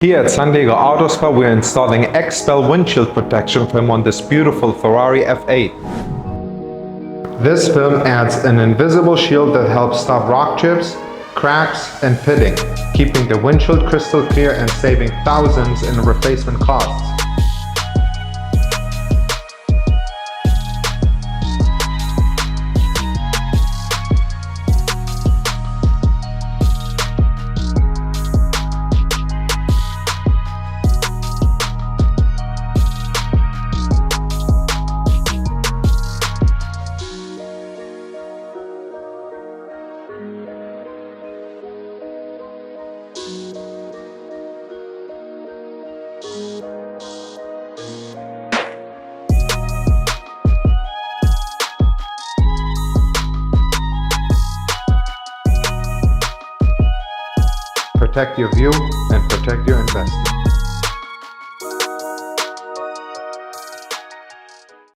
Here at San Diego Auto Spa, we're installing XPEL windshield protection film on this beautiful Ferrari F8. This film adds an invisible shield that helps stop rock chips, cracks, and pitting, keeping the windshield crystal clear and saving thousands in replacement costs. Protect your view and protect your investment.